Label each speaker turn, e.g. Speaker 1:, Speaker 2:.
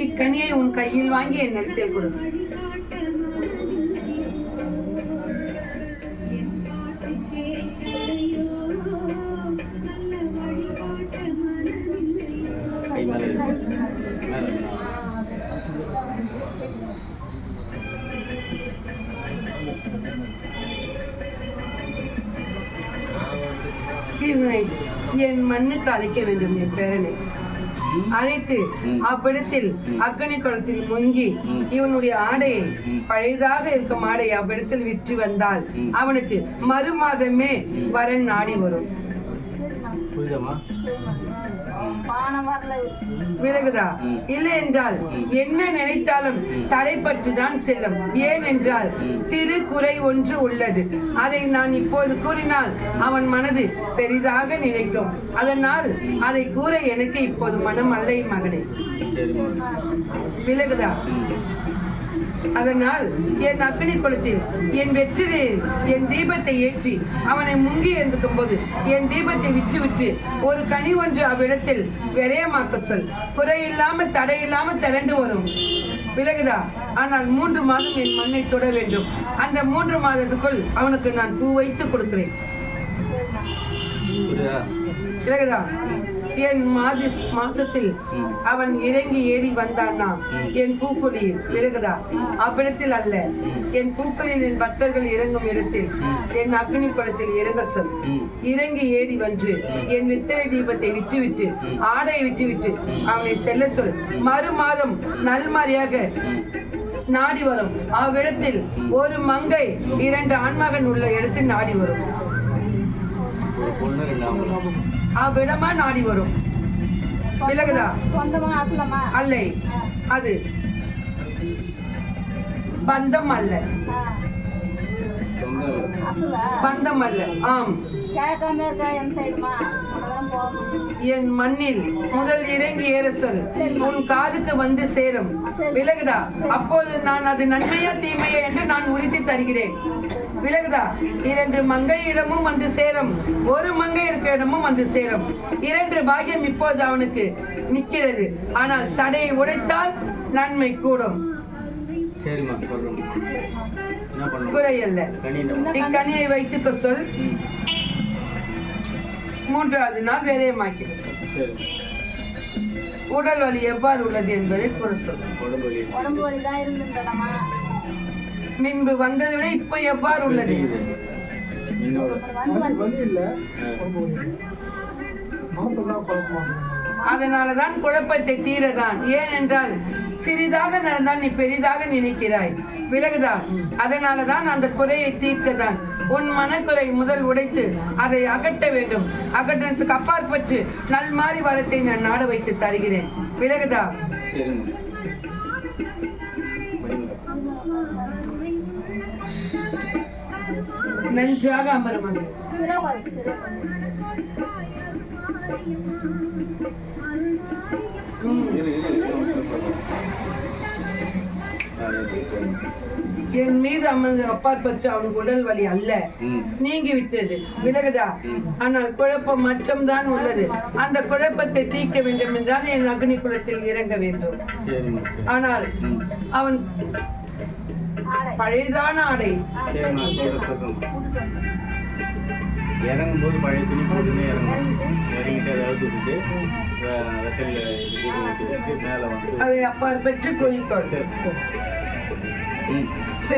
Speaker 1: இக்கனியை உன் கையில் வாங்கி என் நிலத்தில் கொடு. என் மண்ணுக்கு அழைக்க வேண்டும் என் பேரனை அழைத்து அவ்விடத்தில் அக்கனி குளத்தில் முங்கி இவனுடைய ஆடையை பழையதாக இருக்கும் ஆடையை அவ்விடத்தில் விற்று வந்தால் அவனுக்கு மறுமாதமே வரன் நாடி வரும். விலகுதா? இல்லை என்றால் என்ன நினைத்தாலும் தடைப்பட்டுதான் செல்லும். ஏனென்றால் சிறு குறை ஒன்று உள்ளது. அதை நான் இப்போது கூறினால் அவன் மனது பெரிதாக நினைக்கும். அதனால் அதை கூற எனக்கு இப்போது மனம் அல்ல மகனே. விலகுதா? அதனால் என் அக்னி குளத்தில் என் வெற்றிலையில் என் தீபத்தை ஏற்றி அவனை முங்கி எழுந்துக்கும் போது என் தீபத்தை விற்று ஒரு கனி ஒன்று அவ்விடத்தில் விரயமாக்க சொல். குறையில்லாமல் தடையில்லாமல் திரண்டு வரும். விலகுதா? ஆனால் 3 மாதம் என் மண்ணை தொட வேண்டும். அந்த 3 மாதத்துக்குள் அவனுக்கு நான் பூ வைத்து கொடுக்கிறேன். விலகுதா? என் மாசத்தில் அவன் இறங்கி ஏறி வந்தான்னா என் பூக்குழியில். விலகுதா? அவ்விடத்தில் அல்ல, என் பூக்களில் என் பக்தர்கள் இறங்கும் இடத்தில் என் அக்னி குளத்தில் இறங்க சொல். இறங்கி ஏறி வந்து என் வித்திரை தீபத்தை விற்று ஆடையை விற்று அவனை செல்ல சொல். மறு மாதம் நல்மாரியாக நாடி வரும். அவ்விடத்தில் ஒரு மங்கை 2 ஆண்மகன் உள்ள இடத்தில் நாடி வரும். அவ்விடமா நாடி வரும். விலகுதா? அல்ல, அது பந்தம் அல்ல, பந்தம் அல்ல. ஆம், என் மண்ணில் முதல் இறங்கி ஏற சொல். உன் காதுக்கு வந்து சேரும். விலகுதா? அப்போது நான் அது நன்மையா தீமையா என்று நான் உறுதி தருகிறேன். விலகுதா? 2 மங்கை இடமும் வந்து சேரும், ஒரு மங்கை இருக்க இடமும் வந்து சேரும். 2 பாக்கியம் இப்போது அவனுக்கு நிற்கிறது. ஆனால் தடையை உடைத்தால் நன்மை கூடும். குறை அல்ல. இக்கனியை வைத்துக்க சொல். 3வது நாள் விரயமாக்கிற சொல். உடல் வலி எவ்வாறு உள்ளது என்பதை கூற சொல். முன்பு வந்ததை விட இப்ப எவ்வாறு உள்ளது? அதனாலதான் குழப்பத்தை தீரதான். ஏனென்றால் சிறிதாக நடந்தால் நீ பெரிதாக நினைக்கிறாய். விலகுதா? அதனாலதான் அந்த குறையை தீர்க்கதான். உன் மனக்குறை முதல் உடைத்து அதை அகற்ற வேண்டும். அகற்றத்துக்கு அப்பாற்பட்டு நல்மாறி வரத்தை நான் நாட வைத்து தருகிறேன். விலகுதா? நன்றாக அமரும். என் மீது அமர்ந்து அப்பாற்பட்டு அவனுக்கு உடல் வலி அல்ல, நீங்கி விட்டது. விலகுதா? ஆனால் குழப்பம் மற்றம்தான் உள்ளது. அந்த குழப்பத்தை தீர்க்க வேண்டும் என்றால் என் அக்னி குளத்தில் இறங்க வேண்டும். ஆனால் அவன் பழையதான ஆடை
Speaker 2: இறங்கும் போது பழைய துணி போட்டுன்னு இறங்கணும். இறங்கிட்டு அதாவது வெத்தல் மேலே வந்து
Speaker 1: அதை அப்பா பெற்று கோழிக்கோள்.